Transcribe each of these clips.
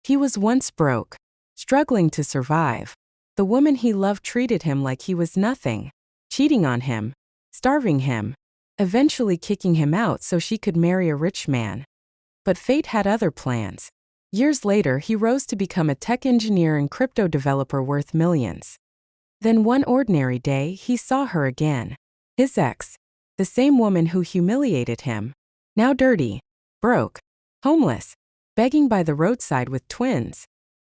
He was once broke, struggling to survive. The woman he loved treated him like he was nothing, cheating on him, starving him, eventually kicking him out so she could marry a rich man. But fate had other plans. Years later, he rose to become a tech engineer and crypto developer worth millions. Then one ordinary day, he saw her again. His ex, the same woman who humiliated him, now dirty, broke, homeless, begging by the roadside with twins.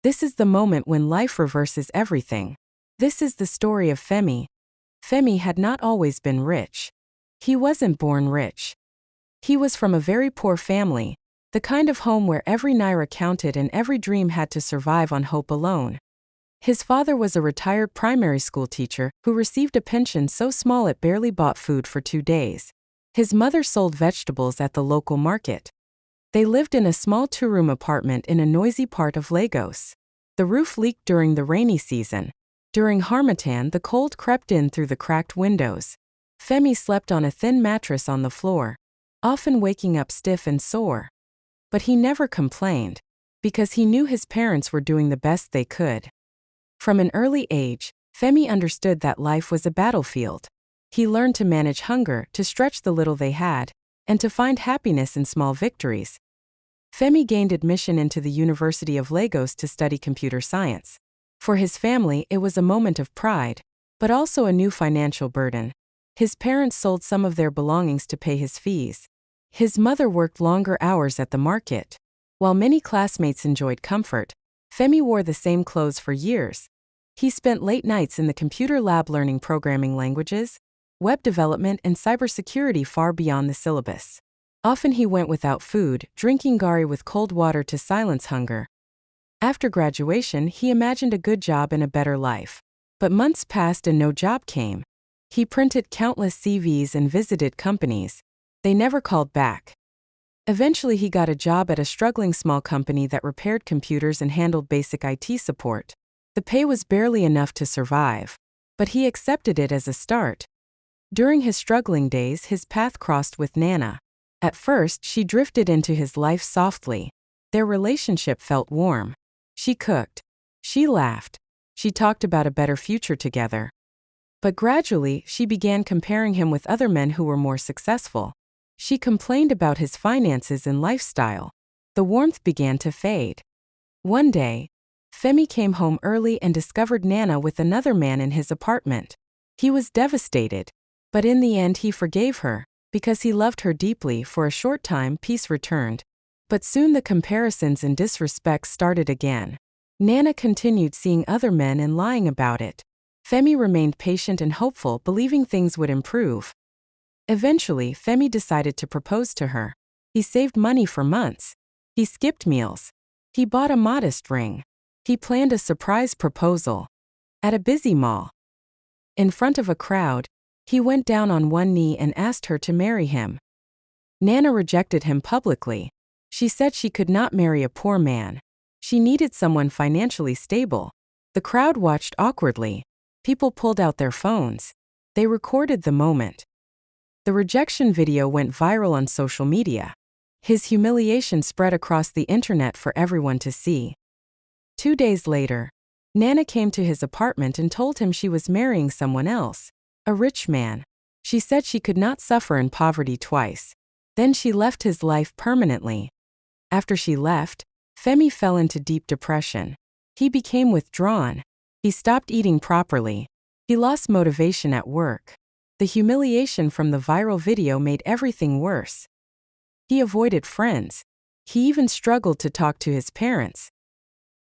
This is the moment when life reverses everything. This is the story of Femi. Femi had not always been rich. He wasn't born rich. He was from a very poor family, the kind of home where every naira counted and every dream had to survive on hope alone. His father was a retired primary school teacher who received a pension so small it barely bought food for 2 days. His mother sold vegetables at the local market. They lived in a small 2-room apartment in a noisy part of Lagos. The roof leaked during the rainy season. During Harmattan, the cold crept in through the cracked windows. Femi slept on a thin mattress on the floor, often waking up stiff and sore. But he never complained, because he knew his parents were doing the best they could. From an early age, Femi understood that life was a battlefield. He learned to manage hunger, to stretch the little they had, and to find happiness in small victories. Femi gained admission into the University of Lagos to study computer science. For his family, it was a moment of pride, but also a new financial burden. His parents sold some of their belongings to pay his fees. His mother worked longer hours at the market. While many classmates enjoyed comfort, Femi wore the same clothes for years. He spent late nights in the computer lab learning programming languages, web development, and cybersecurity far beyond the syllabus. Often he went without food, drinking gari with cold water to silence hunger. After graduation, he imagined a good job and a better life. But months passed and no job came. He printed countless CVs and visited companies. They never called back. Eventually he got a job at a struggling small company that repaired computers and handled basic IT support. The pay was barely enough to survive, but he accepted it as a start. During his struggling days, his path crossed with Nana. At first, she drifted into his life softly. Their relationship felt warm. She cooked. She laughed. She talked about a better future together. But gradually, she began comparing him with other men who were more successful. She complained about his finances and lifestyle. The warmth began to fade. One day, Femi came home early and discovered Nana with another man in his apartment. He was devastated. But in the end he forgave her, because he loved her deeply. For a short time peace returned. But soon the comparisons and disrespect started again. Nana continued seeing other men and lying about it. Femi remained patient and hopeful, believing things would improve. Eventually, Femi decided to propose to her. He saved money for months. He skipped meals. He bought a modest ring. He planned a surprise proposal. At a busy mall. In front of a crowd, he went down on one knee and asked her to marry him. Nana rejected him publicly. She said she could not marry a poor man. She needed someone financially stable. The crowd watched awkwardly. People pulled out their phones. They recorded the moment. The rejection video went viral on social media. His humiliation spread across the internet for everyone to see. 2 days later, Nana came to his apartment and told him she was marrying someone else. A rich man. She said she could not suffer in poverty twice. Then she left his life permanently. After she left, Femi fell into deep depression. He became withdrawn. He stopped eating properly. He lost motivation at work. The humiliation from the viral video made everything worse. He avoided friends. He even struggled to talk to his parents.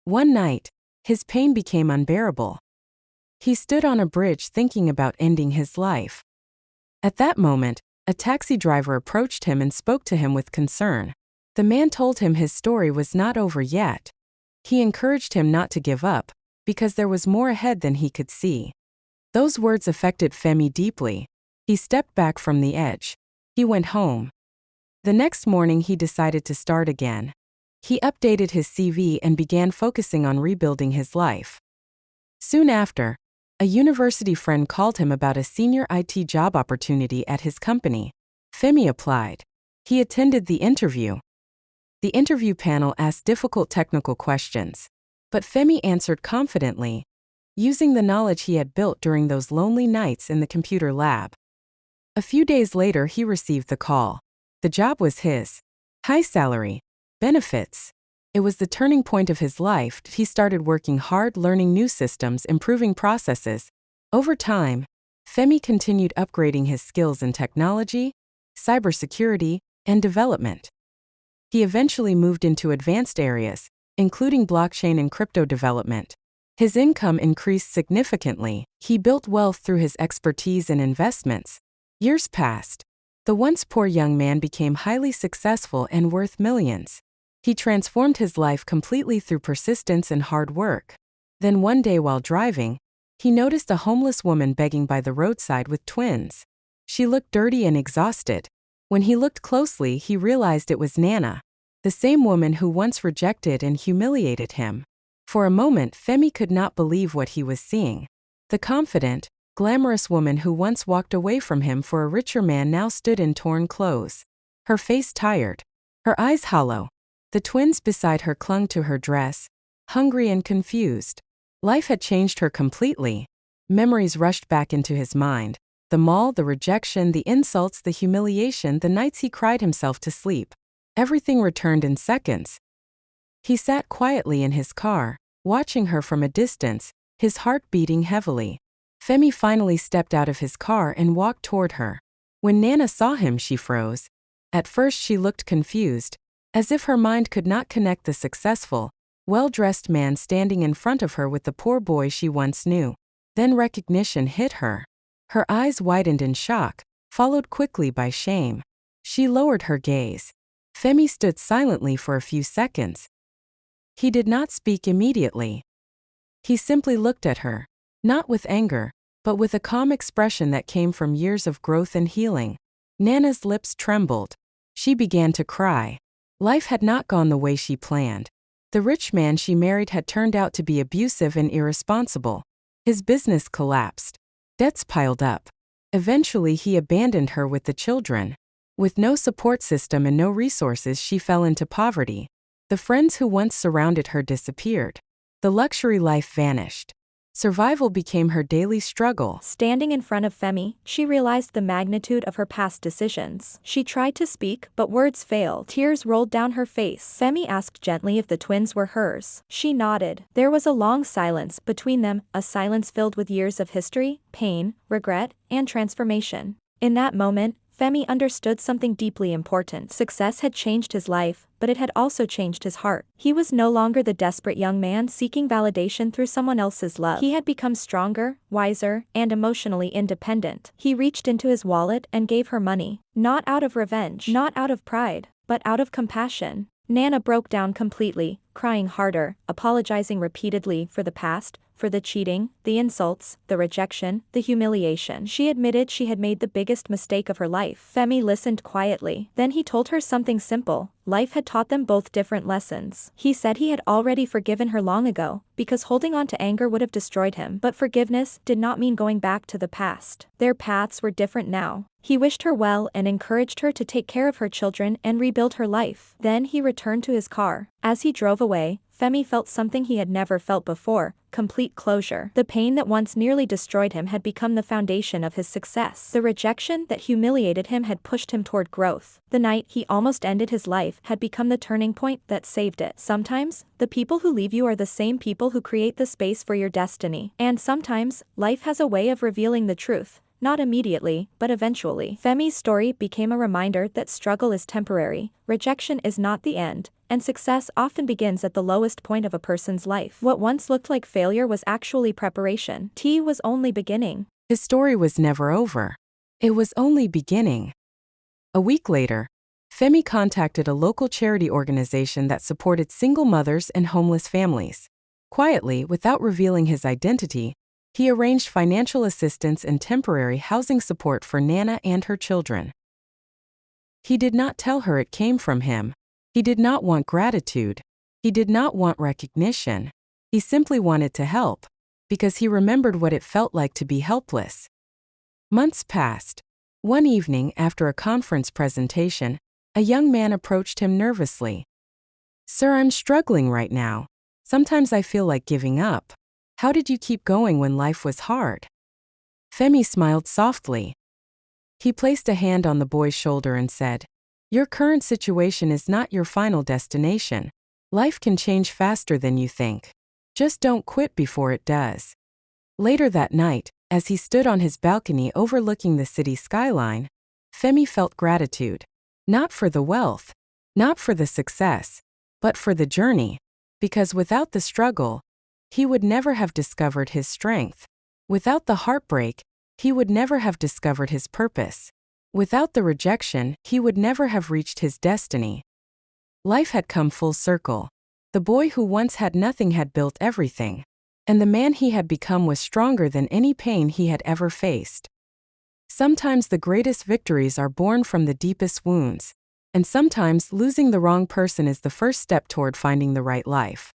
One night, his pain became unbearable. He stood on a bridge thinking about ending his life. At that moment, a taxi driver approached him and spoke to him with concern. The man told him his story was not over yet. He encouraged him not to give up, because there was more ahead than he could see. Those words affected Femi deeply. He stepped back from the edge. He went home. The next morning he decided to start again. He updated his CV and began focusing on rebuilding his life. Soon after, a university friend called him about a senior IT job opportunity at his company. Femi applied. He attended the interview. The interview panel asked difficult technical questions, but Femi answered confidently, using the knowledge he had built during those lonely nights in the computer lab. A few days later, he received the call. The job was his. High salary, benefits. It was the turning point of his life. He started working hard, learning new systems, improving processes. Over time, Femi continued upgrading his skills in technology, cybersecurity, and development. He eventually moved into advanced areas, including blockchain and crypto development. His income increased significantly. He built wealth through his expertise and investments. Years passed. The once poor young man became highly successful and worth millions. He transformed his life completely through persistence and hard work. Then one day while driving, he noticed a homeless woman begging by the roadside with twins. She looked dirty and exhausted. When he looked closely, he realized it was Nana, the same woman who once rejected and humiliated him. For a moment, Femi could not believe what he was seeing. The confident, glamorous woman who once walked away from him for a richer man now stood in torn clothes. Her face tired, her eyes hollow. The twins beside her clung to her dress, hungry and confused. Life had changed her completely. Memories rushed back into his mind. The mall, the rejection, the insults, the humiliation, the nights he cried himself to sleep. Everything returned in seconds. He sat quietly in his car, watching her from a distance, his heart beating heavily. Femi finally stepped out of his car and walked toward her. When Nana saw him, she froze. At first she looked confused, as if her mind could not connect the successful, well-dressed man standing in front of her with the poor boy she once knew. Then recognition hit her. Her eyes widened in shock, followed quickly by shame. She lowered her gaze. Femi stood silently for a few seconds. He did not speak immediately. He simply looked at her, not with anger, but with a calm expression that came from years of growth and healing. Nana's lips trembled. She began to cry. Life had not gone the way she planned. The rich man she married had turned out to be abusive and irresponsible. His business collapsed. Debts piled up. Eventually, he abandoned her with the children. With no support system and no resources, she fell into poverty. The friends who once surrounded her disappeared. The luxury life vanished. Survival became her daily struggle. Standing in front of Femi, she realized the magnitude of her past decisions. She tried to speak, but words failed. Tears rolled down her face. Femi asked gently if the twins were hers. She nodded. There was a long silence between them, a silence filled with years of history, pain, regret, and transformation. In that moment, Femi understood something deeply important. Success had changed his life, but it had also changed his heart. He was no longer the desperate young man seeking validation through someone else's love. He had become stronger, wiser, and emotionally independent. He reached into his wallet and gave her money, not out of revenge, not out of pride, but out of compassion. Nana broke down completely, crying harder, apologizing repeatedly for the past, for the cheating, the insults, the rejection, the humiliation. She admitted she had made the biggest mistake of her life. Femi listened quietly. Then he told her something simple. Life had taught them both different lessons. He said he had already forgiven her long ago, because holding on to anger would have destroyed him. But forgiveness did not mean going back to the past. Their paths were different now. He wished her well and encouraged her to take care of her children and rebuild her life. Then he returned to his car. As he drove away, Femi felt something he had never felt before: complete closure. The pain that once nearly destroyed him had become the foundation of his success. The rejection that humiliated him had pushed him toward growth. The night he almost ended his life had become the turning point that saved it. Sometimes, the people who leave you are the same people who create the space for your destiny. And sometimes, life has a way of revealing the truth. Not immediately, but eventually. Femi's story became a reminder that struggle is temporary, rejection is not the end, and success often begins at the lowest point of a person's life. What once looked like failure was actually preparation. Tea was only beginning. His story was never over. It was only beginning. A week later, Femi contacted a local charity organization that supported single mothers and homeless families. Quietly, without revealing his identity, he arranged financial assistance and temporary housing support for Nana and her children. He did not tell her it came from him. He did not want gratitude. He did not want recognition. He simply wanted to help, because he remembered what it felt like to be helpless. Months passed. One evening, after a conference presentation, a young man approached him nervously. Sir, I'm struggling right now. Sometimes I feel like giving up. How did you keep going when life was hard? Femi smiled softly. He placed a hand on the boy's shoulder and said, Your current situation is not your final destination. Life can change faster than you think. Just don't quit before it does. Later that night, as he stood on his balcony overlooking the city skyline, Femi felt gratitude. Not for the wealth, not for the success, but for the journey. Because without the struggle, he would never have discovered his strength. Without the heartbreak, he would never have discovered his purpose. Without the rejection, he would never have reached his destiny. Life had come full circle. The boy who once had nothing had built everything. And the man he had become was stronger than any pain he had ever faced. Sometimes the greatest victories are born from the deepest wounds. And sometimes losing the wrong person is the first step toward finding the right life.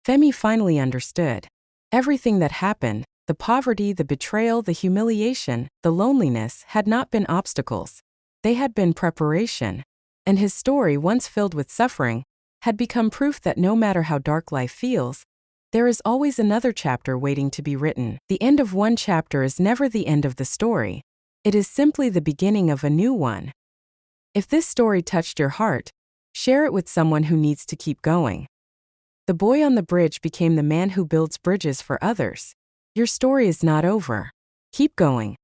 Femi finally understood. Everything that happened, the poverty, the betrayal, the humiliation, the loneliness, had not been obstacles. They had been preparation. And his story, once filled with suffering, had become proof that no matter how dark life feels, there is always another chapter waiting to be written. The end of one chapter is never the end of the story. It is simply the beginning of a new one. If this story touched your heart, share it with someone who needs to keep going. The boy on the bridge became the man who builds bridges for others. Your story is not over. Keep going.